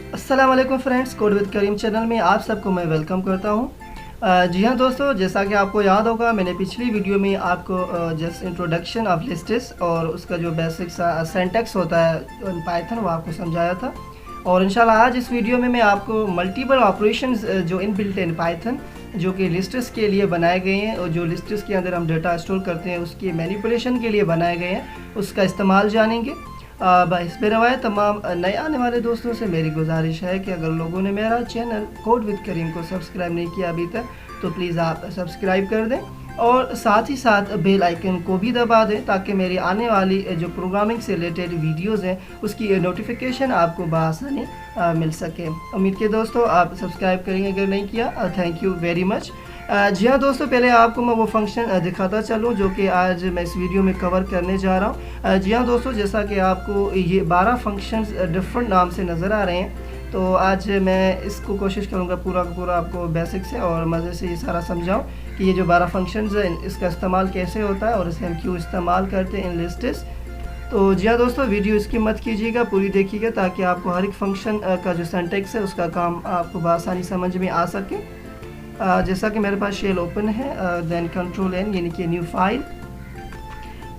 अस्सलाम वालेकुम friends, code with Karim channel में आप सबको मैं वेलकम करता हूं। जी हाँ दोस्तों, जैसा कि आपको याद होगा मैंने पिछली वीडियो में आपको जस्ट इंट्रोडक्शन ऑफ लिस्ट्स और उसका जो बेसिक सिंटैक्स होता है पाइथन वो आपको समझाया था। और इंशाल्लाह आज इस वीडियो में मैं आपको मल्टीपल ऑपरेशंस जो इनबिल्ट इन पाइथन जो कि लिस्ट्स के लिए बनाए गए हैं और जो लिस्ट्स के अंदर हम डेटा स्टोर करते हैं उसकी मैनिपुलेशन के लिए बनाए गए हैं, उसका इस्तेमाल जानेंगे। इस पे रवायत तमाम नए आने वाले दोस्तों से मेरी गुजारिश है कि अगर लोगों ने मेरा चैनल कोड विद करीम को सब्सक्राइब नहीं किया अभी तक तो प्लीज़ आप सब्सक्राइब कर दें और साथ ही साथ बेल आइकन को भी दबा दें ताकि मेरी आने वाली जो प्रोग्रामिंग से रिलेटेड वीडियोस हैं उसकी नोटिफिकेशन आपको बआसानी मिल सके। उम्मीद के दोस्तों आप सब्सक्राइब करेंगे, अगर नहीं किया थैंक यू वेरी मच। जी हाँ दोस्तों, पहले आपको मैं वो फंक्शन दिखाता चलूँ जो कि आज मैं इस वीडियो में कवर करने जा रहा हूँ। जी हाँ दोस्तों, जैसा कि आपको ये 12 फंक्शंस डिफरेंट नाम से नज़र आ रहे हैं, तो आज मैं इसको कोशिश करूँगा पूरा का पूरा आपको बेसिक से और मज़े से ये सारा समझाऊँ कि ये जो 12 फंक्शंस हैं इसका इस्तेमाल कैसे होता है और इसे हम क्यों इस्तेमाल करते हैं इन लिस्ट्स। तो जी हाँ दोस्तों, वीडियो इसकी मत कीजिएगा, पूरी देखिएगा ताकि आपको हर एक फंक्शन का जो सिंटैक्स है उसका काम आपको बआसानी समझ में आ सके। जैसा कि मेरे पास शेल ओपन है, देन कंट्रोल एन यानी कि न्यू फाइल।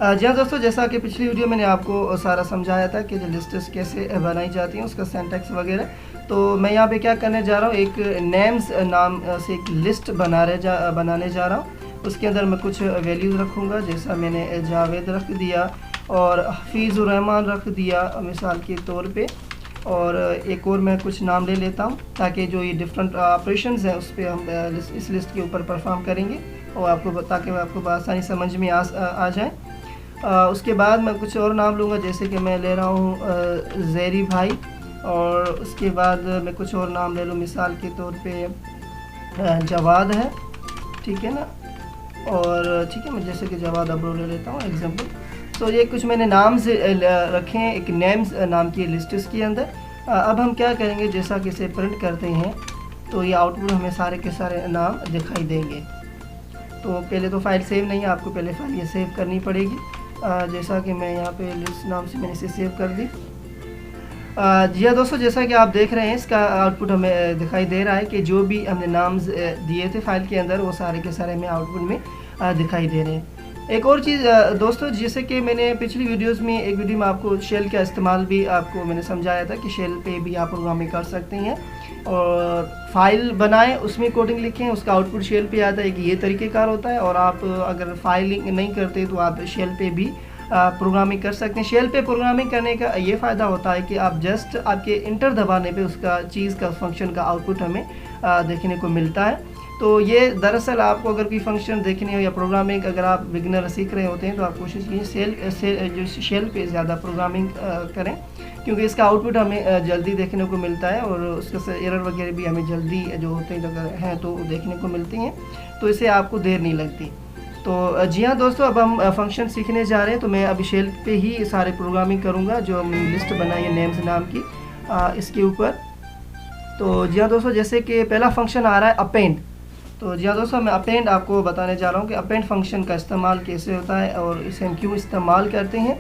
जी हाँ दोस्तों, जैसा कि पिछली वीडियो मैंने आपको सारा समझाया था कि जो लिस्ट्स कैसे बनाई जाती हैं उसका सिंटैक्स वगैरह, तो मैं यहाँ पे क्या करने जा रहा हूँ, एक नेम्स नाम से एक लिस्ट बनाने जा रहा हूँ। उसके अंदर मैं कुछ वैल्यूज़ रखूँगा, जैसा मैंने जावेद रख दिया और हफीज़ुर रहमान रख दिया मिसाल के तौर पे, और एक और मैं कुछ नाम ले लेता हूँ ताकि जो ये डिफरेंट ऑपरेशंस हैं उस पर हम इस लिस्ट के ऊपर परफॉर्म करेंगे और आपको ताकि आपको आसानी समझ में आ जाए। उसके बाद मैं कुछ और नाम लूँगा, जैसे कि मैं ले रहा हूँ ज़ेरी भाई, और उसके बाद मैं कुछ और नाम ले लूँ, मिसाल के तौर पे जवाद है, ठीक है ना, और ठीक है मैं जैसे कि जवाद अब्रो ले लेता हूँ एग्जाम्पल। तो ये कुछ मैंने नाम से रखे हैं एक नेम्स नाम की लिस्ट्स के अंदर। अब हम क्या करेंगे, जैसा कि इसे प्रिंट करते हैं तो ये आउटपुट हमें सारे के सारे नाम दिखाई देंगे। तो पहले तो फाइल सेव नहीं है, आपको पहले फाइल ये सेव करनी पड़ेगी। जैसा कि मैं यहाँ पे लिस्ट नाम से मैंने इसे सेव कर दी। जी हाँ दोस्तों, जैसा कि आप देख रहे हैं इसका आउटपुट हमें दिखाई दे रहा है कि जो भी हमने नाम्स दिए थे फाइल के अंदर वो सारे के सारे हमें आउटपुट में दिखाई दे रहे हैं। एक और चीज़ दोस्तों, जैसे कि मैंने पिछली वीडियोस में एक वीडियो में आपको शेल का इस्तेमाल भी आपको मैंने समझाया था कि शेल पे भी आप प्रोग्रामिंग कर सकते हैं और फाइल बनाएं उसमें कोडिंग लिखें, उसका आउटपुट शेल पे आता है कि ये तरीक़ेकार होता है। और आप अगर फाइलिंग नहीं करते तो आप शेल पे भी प्रोग्रामिंग कर सकते हैं। शेल पे प्रोग्रामिंग करने का ये फ़ायदा होता है कि आप जस्ट आपके इंटर दबाने पे उसका चीज़ का फंक्शन का आउटपुट हमें देखने को मिलता है। तो ये दरअसल आपको अगर कोई फंक्शन देखनी हो या प्रोग्रामिंग अगर आप बिगिनर सीख रहे होते हैं तो आप कोशिश कीजिए जो शेल पे ज़्यादा प्रोग्रामिंग करें, क्योंकि इसका आउटपुट हमें जल्दी देखने को मिलता है और उसका एरर वगैरह भी हमें जल्दी जो होते हैं अगर हैं तो देखने को मिलती हैं, तो इससे आपको देर नहीं लगती। तो जी हाँ दोस्तों, अब हम फंक्शन सीखने जा रहे हैं। तो मैं अभी शेल पे ही सारे प्रोग्रामिंग करूँगा जो हम लिस्ट बनाई है नेम्स नाम की इसके ऊपर। तो जी हाँ दोस्तों, जैसे कि पहला फंक्शन आ रहा है अपेंड। तो जी हाँ दोस्तों, मैं अपेंड आपको बताने जा रहा हूँ कि अपेंड फंक्शन का इस्तेमाल कैसे होता है और इसे हम क्यों इस्तेमाल करते हैं।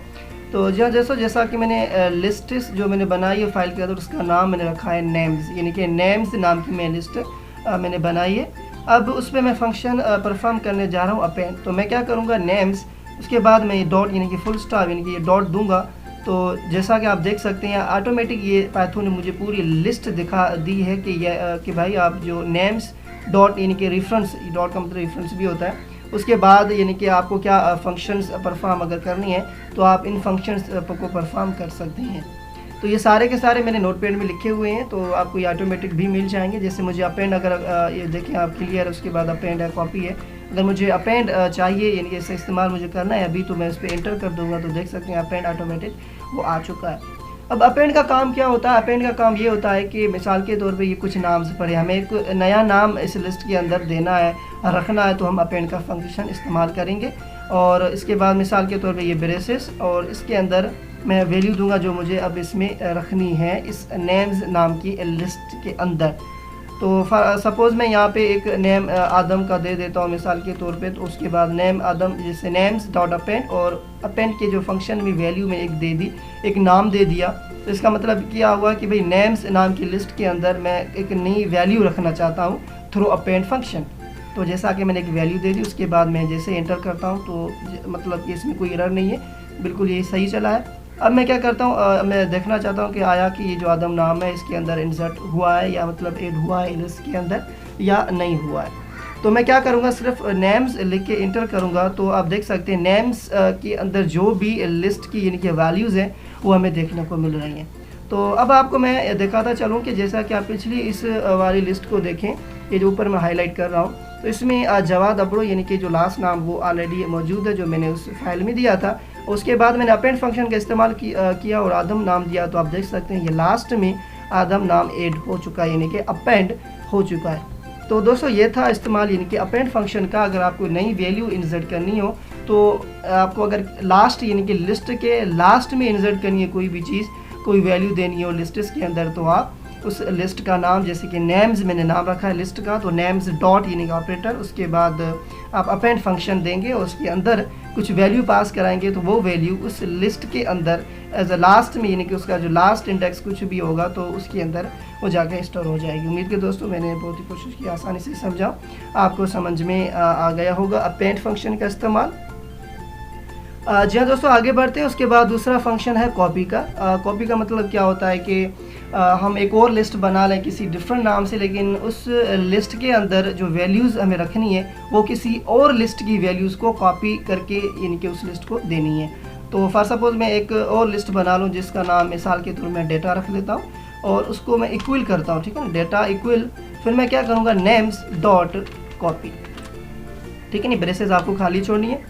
तो जी हाँ दोस्तों, जैसा कि मैंने लिस्ट जो मैंने बनाई है फाइल के अंदर उसका नाम मैंने रखा है नेम्स, यानी कि नेम्स नाम की मैं लिस्ट मैंने बनाई है। अब उस पर मैं फंक्शन परफॉर्म करने जा रहा हूँ अपेंड। तो मैं क्या करूँगा, नेम्स, उसके बाद मैं ये डॉट यानी कि फुल स्टॉप यानी कि ये डॉट दूंगा। तो जैसा कि आप देख सकते हैं ऑटोमेटिक ये पाइथन ने मुझे पूरी लिस्ट दिखा दी है कि भाई आप जो नेम्स डॉट यानी कि रेफरेंस, डॉट का मतलब रेफरेंस भी होता है, उसके बाद यानी कि आपको क्या फंक्शंस परफॉर्म अगर करनी है तो आप इन फंक्शंस को परफॉर्म कर सकते हैं। तो ये सारे के सारे मैंने नोटपैड में लिखे हुए हैं, तो आपको ये ऑटोमेटिक भी मिल जाएंगे। जैसे मुझे अपेंड अगर ये देखें आप क्लियर है, उसके बाद अपेंड है, कॉपी है। अगर मुझे अपेंड चाहिए यानी कि इसका इस्तेमाल मुझे करना है अभी, तो मैं इस पर एंटर कर दूंगा तो देख सकते हैं अपेंड ऑटोमेटिक वो आ चुका है। अब अपेंड का काम क्या होता है, अपेंड का काम ये होता है कि मिसाल के तौर पे ये कुछ नाम से पढ़े, हमें एक नया नाम इस लिस्ट के अंदर देना है, रखना है, तो हम अपेंड का फंक्शन इस्तेमाल करेंगे। और इसके बाद मिसाल के तौर पे ये ब्रेसेस, और इसके अंदर मैं वैल्यू दूंगा जो मुझे अब इसमें रखनी है इस नेम्स नाम की लिस्ट के अंदर। तो सपोज़ मैं यहाँ पे एक नेम आदम का दे देता हूँ मिसाल के तौर पे, तो उसके बाद नेम आदम जैसे नेम्स डॉट अपेंड, और अपेंड के जो फंक्शन में वैल्यू में एक दे दी, एक नाम दे दिया। तो इसका मतलब क्या हुआ कि भाई नेम्स नाम की लिस्ट के अंदर मैं एक नई वैल्यू रखना चाहता हूँ थ्रू अपेंड फंक्शन। तो जैसा कि मैंने एक वैल्यू दे दी, उसके बाद मैं जैसे एंटर करता हूँ तो मतलब कि इसमें कोई एरर नहीं है, बिल्कुल ये सही चला है। अब मैं क्या करता हूँ, मैं देखना चाहता हूँ कि आया कि ये जो आदम नाम है इसके अंदर इंसर्ट हुआ है या मतलब ऐड हुआ है लिस्ट के अंदर या नहीं हुआ है। तो मैं क्या करूँगा, सिर्फ नेम्स लिख के इंटर करूँगा, तो आप देख सकते हैं नेम्स के अंदर जो भी लिस्ट की यानी कि वैल्यूज़ हैं वो हमें देखने को मिल रही हैं। तो अब आपको मैं दिखाता चलूँ कि जैसा कि आप पिछली इस वाली लिस्ट को देखें, ये जो ऊपर मैं हाईलाइट कर रहा हूँ, तो इसमें जवाद अब्रो यानी कि जो लास्ट नाम वो ऑलरेडी मौजूद है जो मैंने उस फाइल में दिया था। उसके बाद मैंने अपेंड फंक्शन का इस्तेमाल किया और आदम नाम दिया, तो आप देख सकते हैं ये लास्ट में आदम नाम ऐड हो चुका है, यानी कि अपेंड हो चुका है। तो दोस्तों ये था इस्तेमाल यानी कि अपेंड फंक्शन का। अगर आपको नई वैल्यू इंसर्ट करनी हो तो आपको अगर लास्ट यानी कि लिस्ट के लास्ट में इंसर्ट करनी है कोई भी चीज़, कोई वैल्यू देनी हो लिस्ट्स के अंदर, तो आप उस लिस्ट का नाम जैसे कि नेम्स मैंने नाम रखा है लिस्ट का, तो नेम्स डॉट यानी कि ऑपरेटर, उसके बाद आप अपेंड फंक्शन देंगे और उसके अंदर कुछ वैल्यू पास कराएंगे, तो वो वैल्यू उस लिस्ट के अंदर एज अ लास्ट में यानी कि उसका जो लास्ट इंडेक्स कुछ भी होगा तो उसके अंदर वो जाकर स्टोर हो जाएगी। उम्मीद के दोस्तों मैंने बहुत ही कोशिश की आसानी से समझाऊँ, आपको समझ में आ गया होगा अपेंड फंक्शन का इस्तेमाल। जी हाँ दोस्तों, आगे बढ़ते हैं। उसके बाद दूसरा फंक्शन है कॉपी का। कॉपी का मतलब क्या होता है कि हम एक और लिस्ट बना लें किसी डिफरेंट नाम से, लेकिन उस लिस्ट के अंदर जो वैल्यूज़ हमें रखनी है वो किसी और लिस्ट की वैल्यूज़ को कॉपी करके यानी कि उस लिस्ट को देनी है। तो फॉर सपोज मैं एक और लिस्ट बना लूँ जिसका नाम मिसाल के तौर में डेटा रख लेता हूँ और उसको मैं इक्वल करता हूँ, ठीक है ना, डेटा इक्वल, फिर मैं क्या करूँगा नेम्स डॉट कॉपी, ठीक है नहीं, ब्रेसेस आपको खाली छोड़नी है।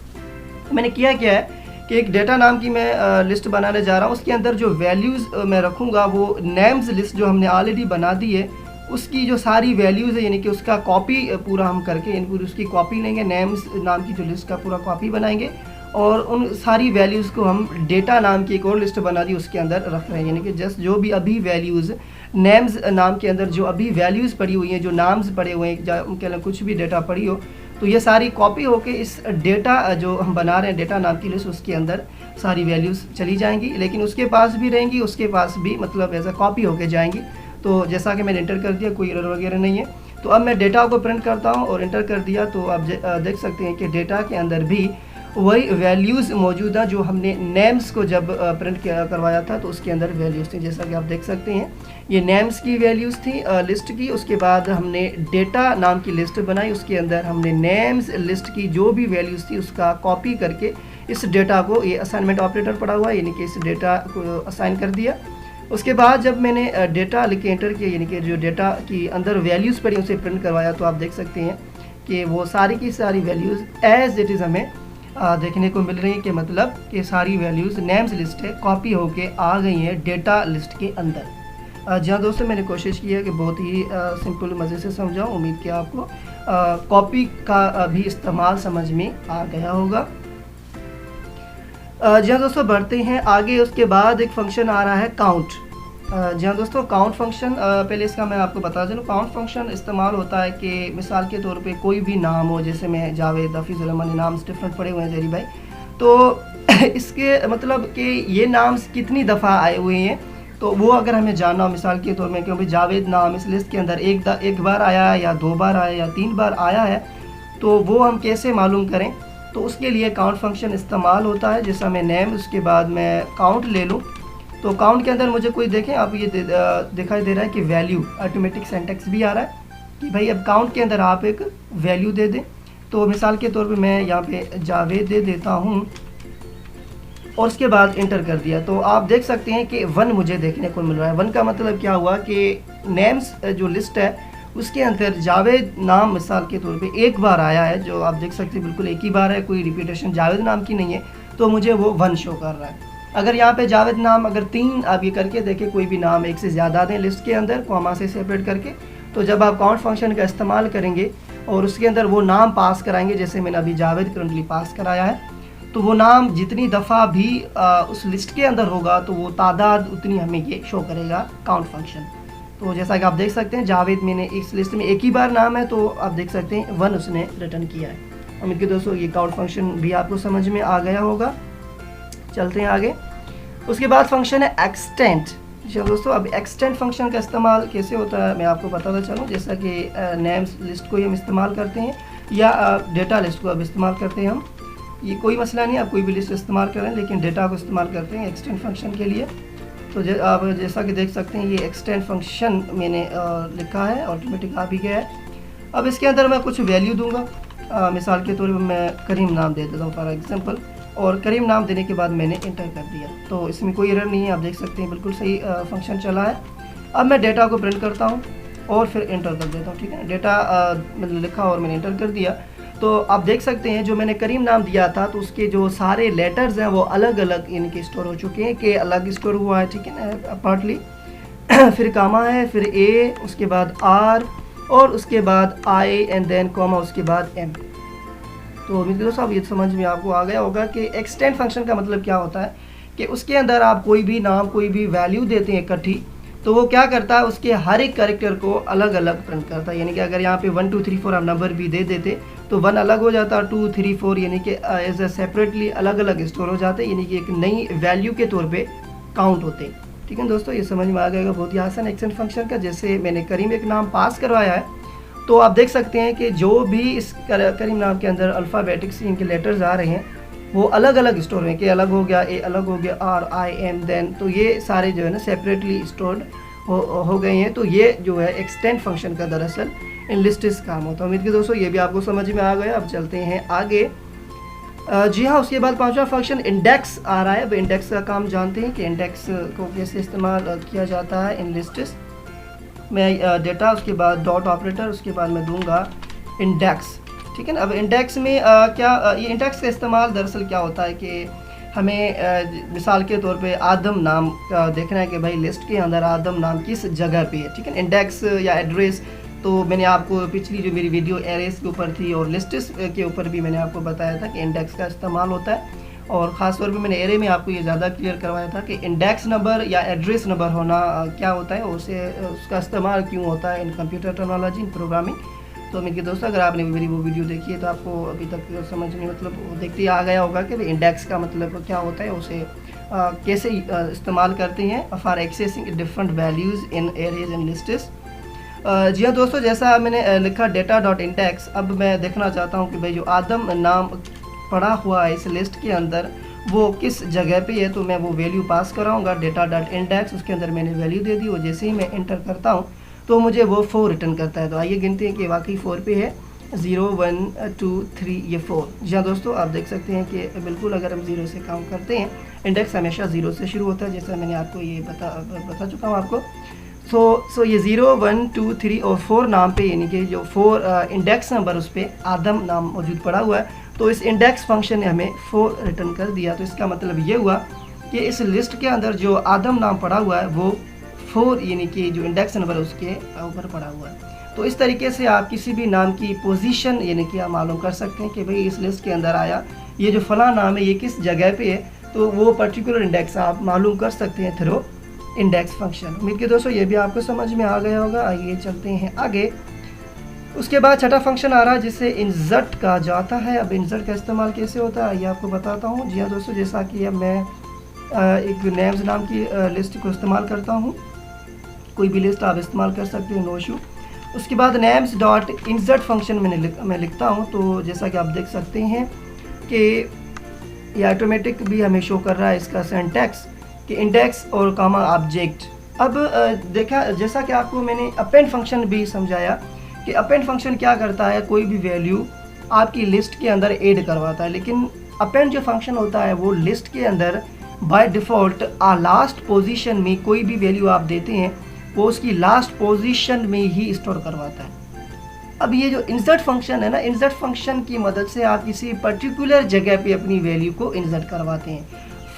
मैंने किया क्या है कि एक डेटा नाम की मैं लिस्ट बनाने जा रहा हूँ, उसके अंदर जो वैल्यूज़ मैं रखूँगा वो नेम्स लिस्ट जो हमने ऑलरेडी बना दी है उसकी जो सारी वैल्यूज़ है यानी कि उसका कॉपी पूरा हम करके यानी पूरी उसकी कॉपी लेंगे, नेम्स नाम की जो लिस्ट का पूरा कॉपी बनाएंगे और उन सारी वैल्यूज़ को हम डेटा नाम की एक और लिस्ट बना दी उसके अंदर रख रहे हैं। यानी कि जस्ट जो भी अभी वैल्यूज़ नेम्स नाम के अंदर जो अभी वैल्यूज़ पड़ी हुई हैं, जो नाम्स पड़े हुए हैं, कुछ भी डेटा पड़ी हो, तो ये सारी कॉपी होके इस डेटा जो हम बना रहे हैं डेटा नाम की लिस्ट उसके अंदर सारी वैल्यूज़ चली जाएंगी, लेकिन उसके पास भी रहेंगी, उसके पास भी मतलब ऐसा कॉपी होके जाएंगी। तो जैसा कि मैंने इंटर कर दिया, कोई एरर वगैरह नहीं है। तो अब मैं डेटा को प्रिंट करता हूँ और इंटर कर दिया, तो आप देख सकते हैं कि डेटा के अंदर भी वही वैल्यूज़ मौजूद हैं जो हमने नेम्स को जब प्रिंट करवाया था तो उसके अंदर वैल्यूज़ थी। जैसा कि आप देख सकते हैं ये नेम्स की वैल्यूज़ थी लिस्ट की। उसके बाद हमने डेटा नाम की लिस्ट बनाई, उसके अंदर हमने नेम्स लिस्ट की जो भी वैल्यूज़ थी उसका कॉपी करके इस डेटा को, ये असाइनमेंट ऑपरेटर पड़ा हुआ है यानी कि इस डेटा को असाइन कर दिया। उसके बाद जब मैंने डेटा लिख के एंटर किया यानी कि जो डेटा की अंदर वैल्यूज़ पड़ी उसे प्रिंट करवाया, तो आप देख सकते हैं कि वो सारी की सारी वैल्यूज़ एज इट इज़ हमें देखने को मिल रही है कि मतलब कि सारी वैल्यूज़ नेम्स लिस्ट है कॉपी होके आ गई हैं डेटा लिस्ट के अंदर। जी हाँ दोस्तों, मैंने कोशिश की है कि बहुत ही सिंपल मज़े से समझाऊँ। उम्मीद कि आपको कॉपी का भी इस्तेमाल समझ में आ गया होगा। जी हाँ दोस्तों, बढ़ते हैं आगे। उसके बाद एक फंक्शन आ रहा है काउंट। जी हाँ दोस्तों, काउंट फंक्शन, पहले इसका मैं आपको बता दूँ। काउंट फंक्शन इस्तेमाल होता है कि मिसाल के तौर पे कोई भी नाम हो, जैसे मैं जावेद, हफीज़ रहमान, नाम डिफरेंट पड़े हुए हैं जेरी भाई, तो इसके मतलब कि ये नाम कितनी दफ़ा आए हुए हैं, तो वो अगर हमें जानना हो मिसाल के तौर में क्योंकि जावेद नाम इस लिस्ट के अंदर एक बार आया है या 2 बार आया या 3 बार आया है, तो वो हम कैसे मालूम करें, तो उसके लिए काउंट फंक्शन इस्तेमाल होता है। जैसा मैं नेम उसके बाद मैं काउंट ले लूँ, तो काउंट के अंदर मुझे कोई देखें आप ये दिखाई दे रहा है कि वैल्यू, ऑटोमेटिक सिंटैक्स भी आ रहा है कि भाई अब काउंट के अंदर आप एक वैल्यू दे दें। तो मिसाल के तौर पे मैं यहाँ पे जावेद दे देता हूँ और उसके बाद इंटर कर दिया, तो आप देख सकते हैं कि 1 मुझे देखने को मिल रहा है। 1 का मतलब क्या हुआ कि नेम्स जो लिस्ट है उसके अंदर जावेद नाम मिसाल के तौर पे एक बार आया है, जो आप देख सकते हैं बिल्कुल एक ही बार है, कोई रिपीटेशन जावेद नाम की नहीं है, तो मुझे वो 1 शो कर रहा है। अगर यहाँ पे जावेद नाम अगर 3 आप ये करके देखें, कोई भी नाम एक से ज़्यादा दें लिस्ट के अंदर कॉमा से सेपरेट करके, तो जब आप काउंट फंक्शन का इस्तेमाल करेंगे और उसके अंदर वो नाम पास कराएंगे, जैसे मैंने अभी जावेद करंटली पास कराया है, तो वो नाम जितनी दफ़ा भी उस लिस्ट के अंदर होगा तो वो तादाद उतनी हमें ये शो करेगा काउंट फंक्शन। तो जैसा कि आप देख सकते हैं जावेद मैंने इस लिस्ट में एक ही बार नाम है, तो आप देख सकते हैं 1 उसने रिटर्न किया है। उम्मीद की दोस्तों ये काउंट फंक्शन भी आपको समझ में आ गया होगा। चलते हैं आगे। उसके बाद फंक्शन है एक्सटेंड। चलो दोस्तों, अब एक्सटेंड फंक्शन का इस्तेमाल कैसे होता है मैं आपको बताता चलूँ। जैसा कि नेम्स लिस्ट को हम इस्तेमाल करते हैं या डेटा लिस्ट को अब इस्तेमाल करते हैं हम, ये कोई मसला नहीं, आप कोई भी लिस्ट इस्तेमाल करें, लेकिन डेटा को इस्तेमाल करते हैं एक्सटेंड फंक्शन के लिए। तो आप जैसा कि देख सकते हैं ये एक्सटेंड फंक्शन मैंने लिखा है, ऑटोमेटिक आ भी गया है। अब इसके अंदर मैं कुछ वैल्यू दूंगा, मिसाल के तौर पर मैं करीम नाम दे देता हूँ फॉर एग्जांपल, और करीम नाम देने के बाद मैंने इंटर कर दिया, तो इसमें कोई एरर नहीं है, आप देख सकते हैं बिल्कुल सही फंक्शन चला है। अब मैं डेटा को प्रिंट करता हूँ और फिर इंटर कर देता हूँ, ठीक है। डेटा मैंने लिखा और मैंने इंटर कर दिया, तो आप देख सकते हैं जो मैंने करीम नाम दिया था तो उसके जो सारे लेटर्स हैं वो अलग अलग इनके स्टोर हो चुके हैं, के अलग स्टोर हुआ है, ठीक है ना, पार्टली फिर कामा है, फिर ए, उसके बाद आर, और उसके बाद आई एंड देन कॉमा, उसके बाद एम। तो उम्मीद दोस्तों अब ये समझ में आपको आ गया होगा कि एक्सटेंड फंक्शन का मतलब क्या होता है, कि उसके अंदर आप कोई भी नाम कोई भी वैल्यू देते हैं इकट्ठी, तो वो क्या करता है उसके हर एक कैरेक्टर को अलग अलग प्रिंट करता है। यानी कि अगर यहाँ पे 1 2 3 4 आप नंबर भी दे देते तो 1 अलग हो जाता, 2 3 4 यानी कि एज ए सेपरेटली अलग अलग स्टोर हो जाते, यानी कि एक नई वैल्यू के तौर पे काउंट होते। ठीक है दोस्तों, ये समझ में आ गया बहुत ही आसान एक्सटेंड फंक्शन का। जैसे मैंने करीम एक नाम पास करवाया है, तो आप देख सकते हैं कि जो भी इस करीम नाम के अंदर अल्फ़ाबेटिक्स इनके लेटर्स आ रहे हैं वो अलग अलग स्टोर में, के अलग हो गया, ए अलग हो गया, आर आई एम देन, तो ये सारे जो है ना सेपरेटली स्टोर्ड हो गए हैं। तो ये जो है एक्सटेंड फंक्शन का दरअसल इन लिस्ट्स काम होता है। उम्मीद की दोस्तों ये भी आपको समझ में आ गया। अब चलते हैं आगे। जी हाँ, उसके बाद 5वां फंक्शन इंडेक्स आ रहा है। अब इंडेक्स का काम जानते हैं कि इंडेक्स को कैसे इस्तेमाल किया जाता है इन लिस्ट्स में। डेटा, उसके बाद डॉट ऑपरेटर, उसके बाद मैं दूंगा इंडेक्स, ठीक है ना। अब इंडेक्स में ये इंडेक्स का इस्तेमाल दरअसल क्या होता है कि हमें मिसाल के तौर पे आदम नाम देखना है कि भाई लिस्ट के अंदर आदम नाम किस जगह पे है, ठीक है। इंडेक्स या एड्रेस, तो मैंने आपको पिछली जो मेरी वीडियो एरेस के ऊपर थी और लिस्ट्स के ऊपर भी मैंने आपको बताया था कि इंडेक्स का इस्तेमाल होता है, और ख़ास तौर पे मैंने एरे में आपको ये ज़्यादा क्लियर करवाया था कि इंडेक्स नंबर या एड्रेस नंबर होना क्या होता है, उसका इस्तेमाल क्यों होता है इन कंप्यूटर टेक्नोलॉजी, इन प्रोग्रामिंग। तो मेरे दोस्तों अगर आपने मेरी वो वीडियो देखी है तो आपको अभी तक समझ में मतलब देखते ही आ गया होगा कि इंडेक्स का मतलब क्या होता है, उसे कैसे इस्तेमाल करते हैं for accessing different values in arrays and lists. जी हाँ दोस्तों, जैसा मैंने लिखा डेटा डॉट इंडेक्स, अब मैं देखना चाहता हूँ कि भाई जो आदम नाम पड़ा हुआ है इस लिस्ट के अंदर वो किस जगह पे है, तो मैं वो वैल्यू पास कराऊंगा डेटा डॉट इंडेक्स, उसके अंदर मैंने वैल्यू दे दी, और जैसे ही मैं इंटर करता हूँ तो मुझे वो 4 रिटर्न करता है। तो आइए गिनते हैं कि वाकई 4 पे है, 0 1 2 3 ये 4। जी हाँ दोस्तों, आप देख सकते हैं कि बिल्कुल अगर हम 0 से काउंट करते हैं, इंडेक्स हमेशा 0 से शुरू होता है, जैसा मैंने आपको ये बता चुका हूँ आपको। सो ये 0 1 2 3 और 4 नाम पे, यानी कि जो 4 इंडेक्स नंबर उस पर आदम नाम मौजूद पड़ा हुआ है, तो इस इंडेक्स फंक्शन ने हमें 4 रिटर्न कर दिया। तो इसका मतलब ये हुआ कि इस लिस्ट के अंदर जो आदम नाम पड़ा हुआ है वो 4 यानी कि जो इंडेक्स नंबर है उसके ऊपर पड़ा हुआ है। तो इस तरीके से आप किसी भी नाम की पोजीशन यानी कि आप मालूम कर सकते हैं कि भाई इस लिस्ट के अंदर आया ये जो फला नाम है ये किस जगह पे है, तो वो पर्टिकुलर इंडेक्स आप मालूम कर सकते हैं थ्रू इंडेक्स फंक्शन। उम्मीद की दोस्तों ये भी आपको समझ में आ गया होगा। आइए चलते हैं आगे। उसके बाद छठा फंक्शन आ रहा है जिसे इंसर्ट कहा जाता है। अब इंसर्ट का इस्तेमाल कैसे होता है ये आपको बताता हूँ। जी हाँ दोस्तों, जैसा कि अब मैं एक नेम्स नाम की लिस्ट को इस्तेमाल करता हूँ, कोई भी लिस्ट आप इस्तेमाल कर सकते हैं, नो इशू। उसके बाद नेम्स डॉट इंसर्ट फंक्शन मैं लिखता हूँ, तो जैसा कि आप देख सकते हैं कि ये ऑटोमेटिक भी हमें शो कर रहा है इसका सिंटैक्स कि इंडेक्स और कामा ऑब्जेक्ट। अब देखा, जैसा कि आपको मैंने अपेंड फंक्शन भी समझाया कि अपेंड फंक्शन क्या करता है, कोई भी वैल्यू आपकी लिस्ट के अंदर ऐड करवाता है, लेकिन अपेंड जो फंक्शन होता है वो लिस्ट के अंदर बाय डिफ़ॉल्ट लास्ट पोजीशन में कोई भी वैल्यू आप देते हैं वो उसकी लास्ट पोजीशन में ही स्टोर करवाता है। अब ये जो इंसर्ट फंक्शन है ना, इंसर्ट फंक्शन की मदद से आप किसी पर्टिकुलर जगह पे अपनी वैल्यू को इंसर्ट करवाते हैं।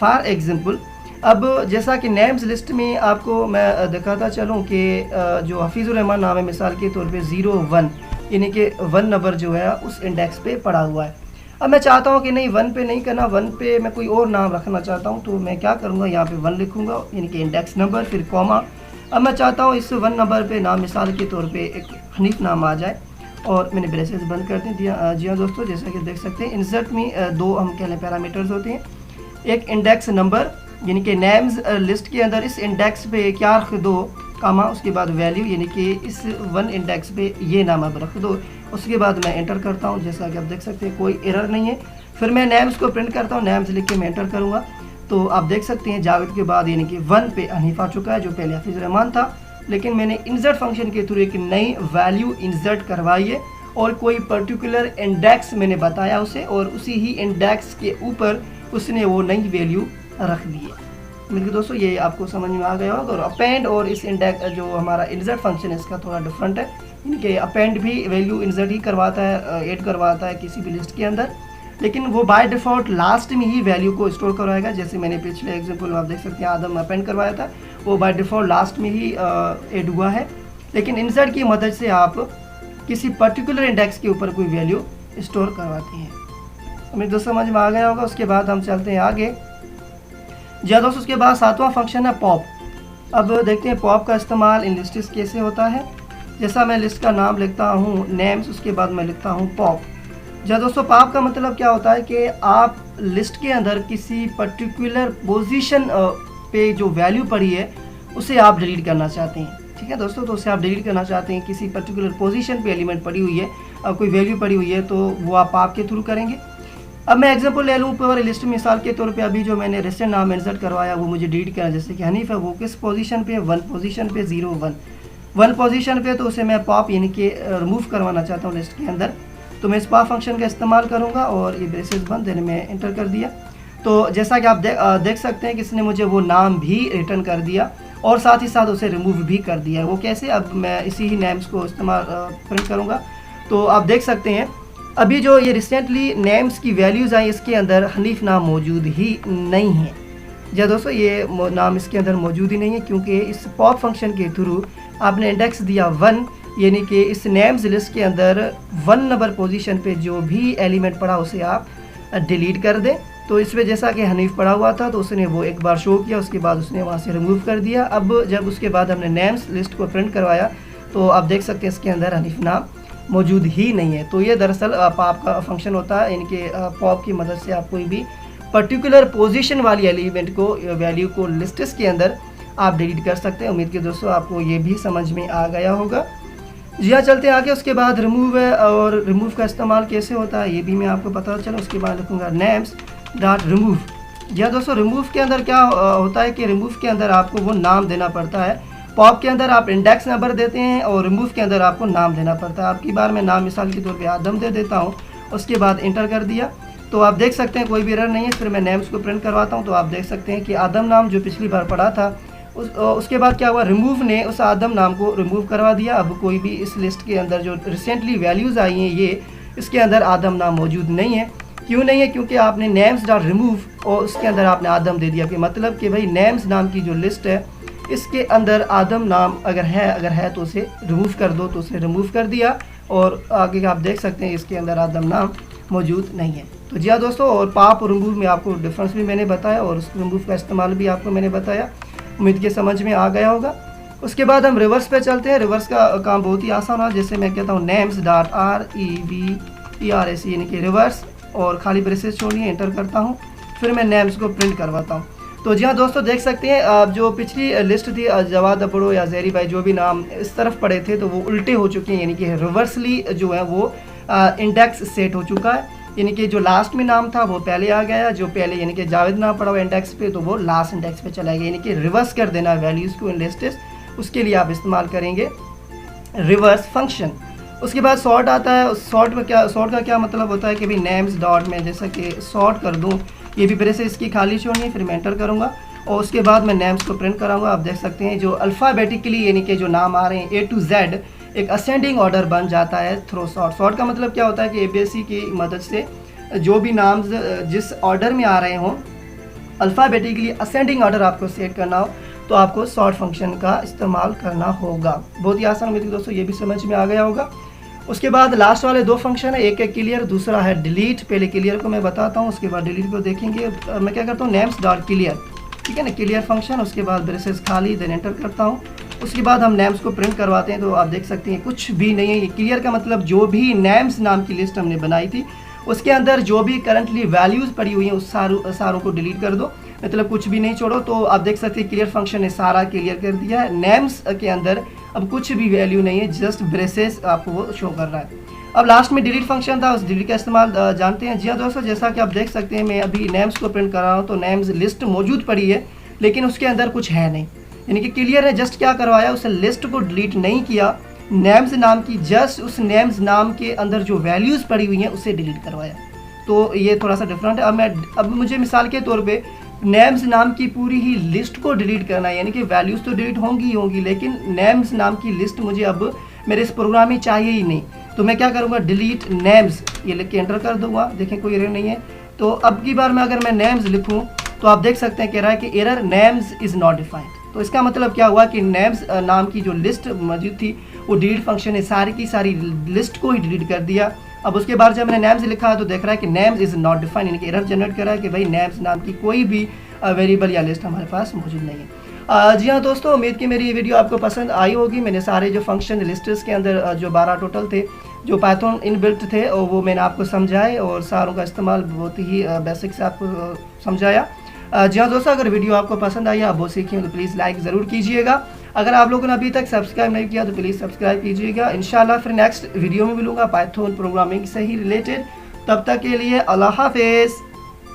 फॉर एग्जांपल, अब जैसा कि नेम्स लिस्ट में आपको मैं दिखाता चलूँ कि जो हफीज़ुर रहमान नाम है, मिसाल के तौर पे 0 1 यानी कि 1 नंबर जो है उस इंडेक्स पे पड़ा हुआ है। अब मैं चाहता हूँ कि नहीं 1 पे नहीं करना, 1 पे मैं कोई और नाम रखना चाहता हूँ, तो मैं क्या करूँगा, यहाँ पे 1 लिखूँगा यानी कि इंडेक्स नंबर, फिर कॉमा, अब मैं चाहता हूँ इस 1 नंबर पे नाम मिसाल के तौर पे एक हनीफ नाम आ जाए और मैंने ब्रेसेस बंद कर दिया। जी हाँ दोस्तों, जैसा कि देख सकते हैं इंसर्ट में दो हम कह लें पैरामीटर्स होते हैं। एक इंडेक्स नंबर यानी कि नेम्स लिस्ट के अंदर इस इंडेक्स पे क्या रख दो कामा, उसके बाद वैल्यू यानी कि इस 1 इंडेक्स पे ये नाम अब रख दो। उसके बाद मैं एंटर करता हूँ, जैसा कि आप देख सकते हैं कोई एरर नहीं है। फिर मैं नेम्स को प्रिंट करता हूँ, नेम्स लिख के मैं एंटर करूँगा तो आप देख सकते हैं जावेद के बाद यानी कि 1 पे हनीफ आ चुका है, जो पहले हाफिज़ रहमान था। लेकिन मैंने इंसर्ट फंक्शन के थ्रू एक नई वैल्यू इंसर्ट करवाई है और कोई पर्टिकुलर इंडेक्स मैंने बताया उसे, और उसी ही इंडेक्स के ऊपर उसने वो नई वैल्यू रख दी है। मेरे दोस्तों ये आपको समझ में आ गया होगा। और अपेंड और इस इंडेक्स जो हमारा इंसर्ट फंक्शन है इसका थोड़ा डिफरेंट है। इनके अपेंड भी वैल्यू इंसर्ट ही करवाता है, ऐड करवाता है किसी भी लिस्ट के अंदर, लेकिन वो बाय डिफ़ॉल्ट लास्ट में ही वैल्यू को स्टोर करवाएगा। जैसे मैंने पिछले एग्जांपल में आप देख सकते हैं आदम अपेंड करवाया था, वो बाय डिफ़ॉल्ट लास्ट में ही ऐड हुआ है। लेकिन इंसर्ट की मदद से आप किसी पर्टिकुलर इंडेक्स के ऊपर कोई वैल्यू स्टोर करवाते हैं। मेरे दोस्तों समझ में आ गया होगा। उसके बाद हम चलते हैं आगे। जी दोस्तों, उसके बाद 7वां फंक्शन है पॉप। अब देखते हैं पॉप का इस्तेमाल इन लिस्ट्स कैसे होता है। जैसा मैं लिस्ट का नाम लिखता हूँ नेम्स, उसके बाद मैं लिखता हूँ पॉप। जी दोस्तों, पॉप का मतलब क्या होता है कि आप लिस्ट के अंदर किसी पर्टिकुलर पोजीशन पे जो वैल्यू पड़ी है उसे आप डिलीट करना चाहते हैं। ठीक है दोस्तों, तो उसे आप डिलीट करना चाहते हैं, किसी पर्टिकुलर पोजीशन पे एलिमेंट पड़ी हुई है, अब कोई वैल्यू पड़ी हुई है तो वो आप पॉप के थ्रू करेंगे। अब मैं एग्जांपल ले लूँ पूरी लिस्ट, मिसाल के तौर पे अभी जो मैंने रिसेंट नाम इंसर्ट करवाया वो मुझे डिलीट करना, जैसे कि हनीफ है, वो किस पोजीशन पे, 1 पोजीशन पे, 0 1 पोजीशन पे, तो उसे मैं पॉप यानी कि रिमूव करवाना चाहता हूँ लिस्ट के अंदर। तो मैं इस पॉप फंक्शन का इस्तेमाल करूँगा और ये ब्रेसेस बंद, देने में एंटर कर दिया। तो जैसा कि आप देख सकते हैं कि इसने मुझे वो नाम भी रिटर्न कर दिया और साथ ही साथ उसे रिमूव भी कर दिया। वो कैसे, अब मैं इसी ही नेम्स को इस्तेमाल प्रिंट करूँगा तो आप देख सकते हैं अभी जो ये रिसेंटली नेम्स की वैल्यूज़ आई इसके अंदर हनीफ नाम मौजूद ही नहीं है। जी दोस्तों, ये नाम इसके अंदर मौजूद ही नहीं है क्योंकि इस पॉप फंक्शन के थ्रू आपने इंडेक्स दिया 1, यानी कि इस नेम्स लिस्ट के अंदर 1 नंबर पोजीशन पे जो भी एलिमेंट पड़ा उसे आप डिलीट कर दें। तो इसमें जैसा कि हनीफ पड़ा हुआ था तो उसने वो एक बार शो किया, उसके बाद उसने वहाँ से रिमूव कर दिया। अब जब उसके बाद हमने नेम्स लिस्ट को प्रिंट करवाया तो आप देख सकते हैं इसके अंदर हनीफ नाम मौजूद ही नहीं है। तो ये दरअसल पॉप का फंक्शन होता है। इनके पॉप की मदद से आप कोई भी पर्टिकुलर पोजीशन वाली एलिमेंट को, वैल्यू को लिस्ट्स के अंदर आप डिलीट कर सकते हैं। उम्मीद कि दोस्तों आपको ये भी समझ में आ गया होगा। जी हाँ, चलते हैं आगे। उसके बाद रिमूव है, और रिमूव का इस्तेमाल कैसे होता है ये भी मैं आपको पता चला। उसके बाद लिखूँगा नेम्स डॉट रिमूव। जी हाँ दोस्तों, रिमूव के अंदर क्या होता है कि रिमूव के अंदर आपको वो नाम देना पड़ता है। पॉप के अंदर आप इंडेक्स नंबर देते हैं और रिमूव के अंदर आपको नाम देना पड़ता है। आपकी बार मैं नाम मिसाल के तौर पे आदम दे देता हूँ, उसके बाद इंटर कर दिया तो आप देख सकते हैं कोई भी एरर नहीं है। फिर मैं नेम्स को प्रिंट करवाता हूँ तो आप देख सकते हैं कि आदम नाम जो पिछली बार पड़ा था उसके बाद क्या हुआ, रिमूव ने उस आदम नाम को रिमूव करवा दिया। अब कोई भी इस लिस्ट के अंदर जो रिसेंटली वैल्यूज़ आई हैं ये इसके अंदर आदम नाम मौजूद नहीं है। क्यों नहीं है? क्योंकि आपने नेम्स डॉट रिमूव और उसके अंदर आपने आदम दे दिया। कि मतलब कि भाई नेम्स नाम की जो लिस्ट है इसके अंदर आदम नाम अगर है तो उसे रिमूव कर दो, तो उसे रिमूव कर दिया। और आगे आप देख सकते हैं इसके अंदर आदम नाम मौजूद नहीं है। तो जी हाँ दोस्तों, और पॉप और रिमूव में आपको डिफरेंस भी मैंने बताया और उस रिमूव का इस्तेमाल भी आपको मैंने बताया। उम्मीद के समझ में आ गया होगा। उसके बाद हम रिवर्स पे चलते हैं। रिवर्स का काम बहुत ही आसान है। जैसे मैं कहता हूँ नेम्स डॉट REVERS यानी कि रिवर्स, और खाली ब्रेसेस छोड़नी है, एंटर करता हूँ। फिर मैं नेम्स को प्रिंट करवाता हूँ। तो जी हाँ दोस्तों, देख सकते हैं जो पिछली लिस्ट थी जवाद अबड़ो या जहरी भाई जो भी नाम इस तरफ पड़े थे तो वो उल्टे हो चुके हैं, यानी कि रिवर्सली जो है वो इंडेक्स सेट हो चुका है। यानी कि जो लास्ट में नाम था वो पहले आ गया, जो पहले यानी कि जावेद नाम पड़ा हुआ इंडेक्स पे तो वो लास्ट इंडेक्स पे चला गया। यानी कि रिवर्स कर देना वैल्यूज़ को इन लिस्ट्स, उसके लिए आप इस्तेमाल करेंगे रिवर्स फंक्शन। उसके बाद सॉर्ट आता है। सॉर्ट का क्या मतलब होता है कि भाई नेम्स डॉट में जैसा कि सॉर्ट कर दूँ, ये भी ब्रेसेस इसकी खाली छोड़नी है, फिर मैं एंटर करूँगा और उसके बाद मैं नेम्स को प्रिंट कराऊंगा। आप देख सकते हैं जो अल्फ़ाबेटिकली यानी कि जो नाम आ रहे हैं A to Z एक असेंडिंग ऑर्डर बन जाता है थ्रू सॉर्ट। सॉर्ट का मतलब क्या होता है कि ABCD की मदद से जो भी नाम जिस ऑर्डर में आ रहे हों अल्फ़ाबेटिकली असेंडिंग ऑर्डर आपको सेट करना हो तो आपको सॉर्ट फंक्शन का इस्तेमाल करना होगा। बहुत ही आसान। उम्मीद दोस्तों ये भी समझ में आ गया होगा। उसके बाद लास्ट वाले दो फंक्शन है, एक है क्लियर, दूसरा है डिलीट। पहले क्लियर को मैं बताता हूँ, उसके बाद डिलीट को देखेंगे। मैं क्या करता हूँ नेम्स डॉट क्लियर, ठीक है ना, क्लियर फंक्शन। उसके बाद ब्रेसेस खाली, देन एंटर करता हूँ उसके बाद हम नेम्स को प्रिंट करवाते हैं। तो आप देख सकते हैं कुछ भी नहीं है। ये क्लियर का मतलब जो भी नेम्स नाम की लिस्ट हमने बनाई थी उसके अंदर जो भी करंटली वैल्यूज़ पड़ी हुई हैं उस सारों को डिलीट कर दो, मतलब कुछ भी नहीं छोड़ो। तो आप देख सकते हैं क्लियर फंक्शन ने सारा क्लियर कर दिया है। नेम्स के अंदर अब कुछ भी वैल्यू नहीं है, जस्ट ब्रेसेस आपको वो शो कर रहा है। अब लास्ट में डिलीट फंक्शन था, उस डिलीट का इस्तेमाल जानते हैं। जी हाँ दोस्तों, जैसा कि आप देख सकते हैं मैं अभी नेम्स को प्रिंट कर रहा हूँ तो नेम्स लिस्ट मौजूद पड़ी है लेकिन उसके अंदर कुछ है नहीं, यानी कि क्लियर है। जस्ट क्या करवाया, उस लिस्ट को डिलीट नहीं किया, नेम्स नाम की जस्ट उस नेम्स नाम के अंदर जो वैल्यूज़ पड़ी हुई हैं उसे डिलीट करवाया। तो ये थोड़ा सा डिफरेंट है। अब मुझे मिसाल के तौर पे नेम्स नाम की पूरी ही लिस्ट को डिलीट करना है, यानी कि वैल्यूज़ तो डिलीट होंगी ही होंगी लेकिन नेम्स नाम की लिस्ट मुझे अब मेरे इस प्रोग्राम में चाहिए ही नहीं। तो मैं क्या करूँगा, डिलीट नेम्स ये लिख के एंटर कर दूंगा। देखें कोई एरर नहीं है। तो अब की बार में अगर मैं नेम्स लिखूँ तो आप देख सकते हैं कह रहा है कि error names is not defined. तो इसका मतलब क्या हुआ कि नेम्स नाम की जो लिस्ट मौजूद थी वो डिलीट फंक्शन ने सारी की सारी लिस्ट को ही डिलीट कर दिया। अब उसके बाद जब मैंने नेम्स लिखा तो देख रहा है कि नेम्स इज़ नॉट डिफाइंड, यानी कि एरर जनरेट कर रहा है कि भाई नेम्स नाम की कोई भी वेरिएबल या लिस्ट हमारे पास मौजूद नहीं है। जी हाँ दोस्तों, उम्मीद की मेरी ये वीडियो आपको पसंद आई होगी। मैंने सारे जो फंक्शन लिस्ट्स के अंदर जो 12 टोटल थे जो पाइथन इनबिल्ट थे और वो मैंने आपको समझाए और सारों का इस्तेमाल बहुत ही बेसिक से आपको समझाया। जी हाँ दोस्तों, अगर वीडियो आपको पसंद आई, आप वो सीखें तो प्लीज़ लाइक ज़रूर कीजिएगा। अगर आप लोगों ने अभी तक सब्सक्राइब नहीं किया तो प्लीज़ सब्सक्राइब कीजिएगा। इंशाल्लाह फिर नेक्स्ट वीडियो में मिलूंगा पाइथन प्रोग्रामिंग से ही रिलेटेड। तब तक के लिए अल्लाह हाफिज़।